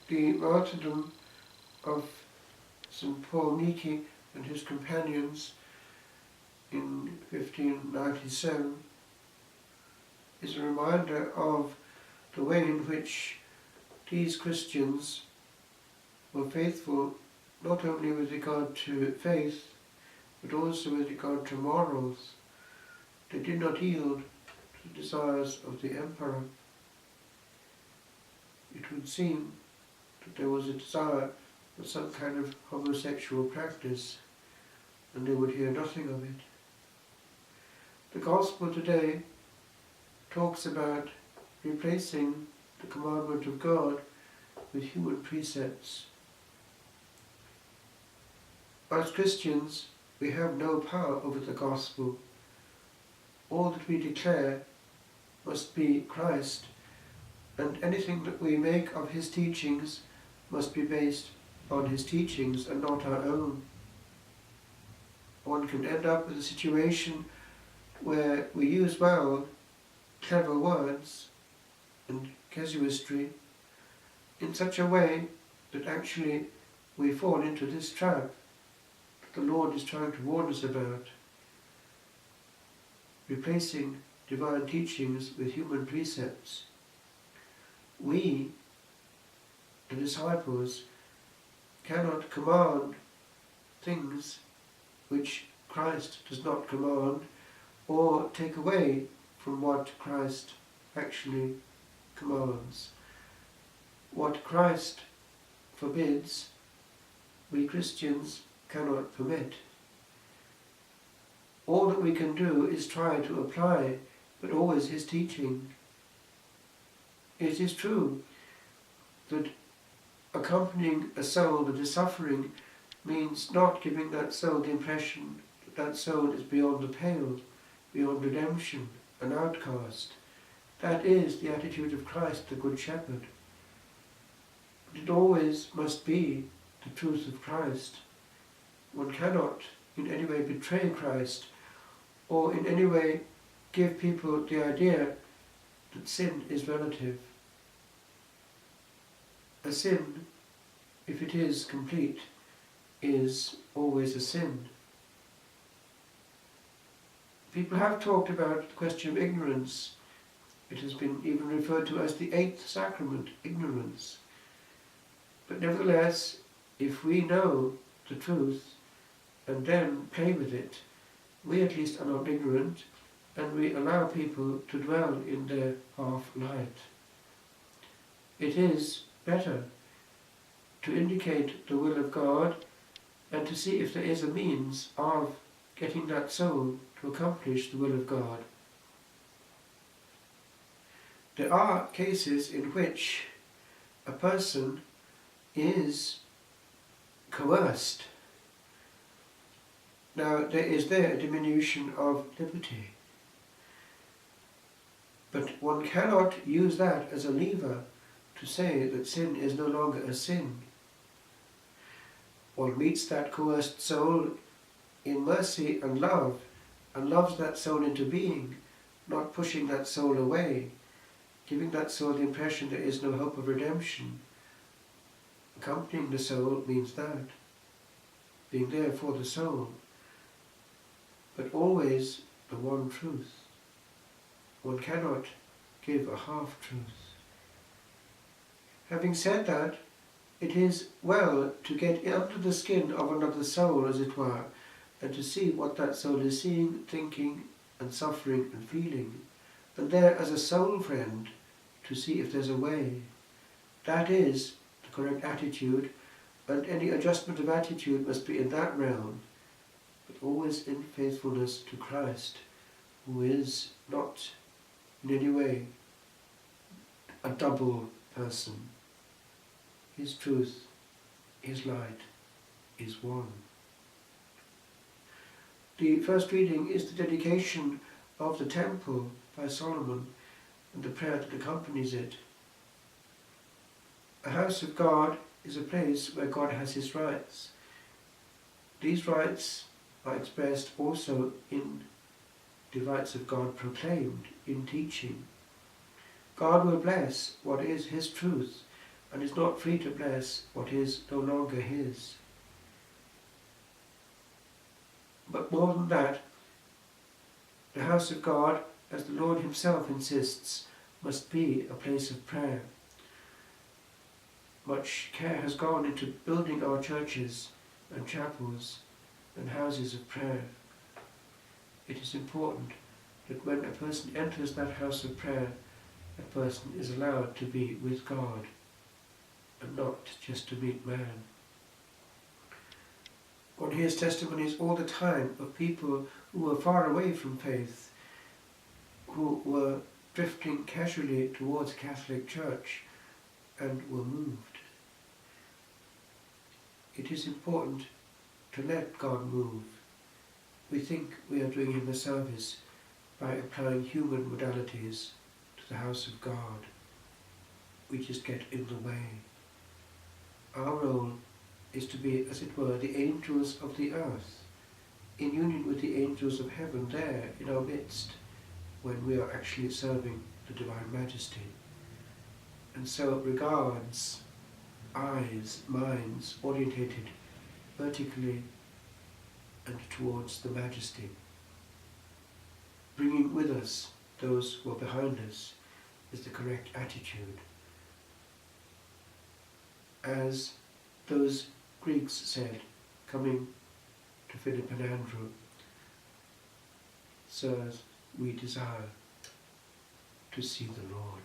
The martyrdom of St. Paul Niki and his companions in 1597 is a reminder of the way in which these Christians were faithful not only with regard to faith, but also with regard to morals. They did not yield to the desires of the emperor. It would seem that there was a desire for some kind of homosexual practice, and they would hear nothing of it. The gospel today talks about replacing the commandment of God with human precepts. As Christians, we have no power over the gospel. All that we declare must be Christ, and anything that we make of his teachings must be based on his teachings and not our own. One can end up with a situation where we use well clever words and casuistry in such a way that actually we fall into this trap that the Lord is trying to warn us about, replacing divine teachings with human precepts. We, the disciples, cannot command things which Christ does not command, or take away from what Christ actually commands. What Christ forbids, we Christians cannot permit. All that we can do is try to apply, but always his teaching. It is true that accompanying a soul that is suffering means not giving that soul the impression that that soul is beyond the pale, beyond redemption, an outcast. That is the attitude of Christ, the Good Shepherd. But it always must be the truth of Christ. One cannot in any way betray Christ, or in any way give people the idea that sin is relative. A sin, if it is complete, is always a sin. People have talked about the question of ignorance. It has been even referred to as the eighth sacrament, ignorance. But nevertheless, if we know the truth and then play with it, we at least are not ignorant, and we allow people to dwell in their half-light. It is better to indicate the will of God and to see if there is a means of getting that soul to accomplish the will of God. There are cases in which a person is coerced. Now, there is there a diminution of liberty. But one cannot use that as a lever to say that sin is no longer a sin. One meets that coerced soul in mercy and loves that soul into being, not pushing that soul away, giving that soul the impression there is no hope of redemption. Accompanying the soul means that, being there for the soul, but always the one truth. One cannot give a half-truth. Having said that, it is well to get under the skin of another soul, as it were, and to see what that soul is seeing, thinking, and suffering and feeling, and there as a soul friend to see if there's a way. That is the correct attitude, and any adjustment of attitude must be in that realm, but always in faithfulness to Christ, who is not in any way a double person. His truth, his light, is one. The first reading is the dedication of the temple by Solomon and the prayer that accompanies it. A house of God is a place where God has his rights. These rights are expressed also in the rights of God proclaimed in teaching. God will bless what is his truth, and is not free to bless what is no longer his. But more than that, the house of God, as the Lord himself insists, must be a place of prayer. Much care has gone into building our churches and chapels and houses of prayer. It is important that when a person enters that house of prayer, that person is allowed to be with God and not just to meet man. One hears testimonies all the time of people who were far away from faith, who were drifting casually towards Catholic Church and were moved. It is important to let God move. We think we are doing him a service by applying human modalities to the house of God. We just get in the way. Our role is to be, as it were, the angels of the earth, in union with the angels of heaven there in our midst, when we are actually serving the Divine Majesty. And so it regards eyes, minds orientated vertically and towards the Majesty, bringing with us those who are behind us is the correct attitude. As those Greeks said, coming to Philip and Andrew, "Sirs, we desire to see the Lord."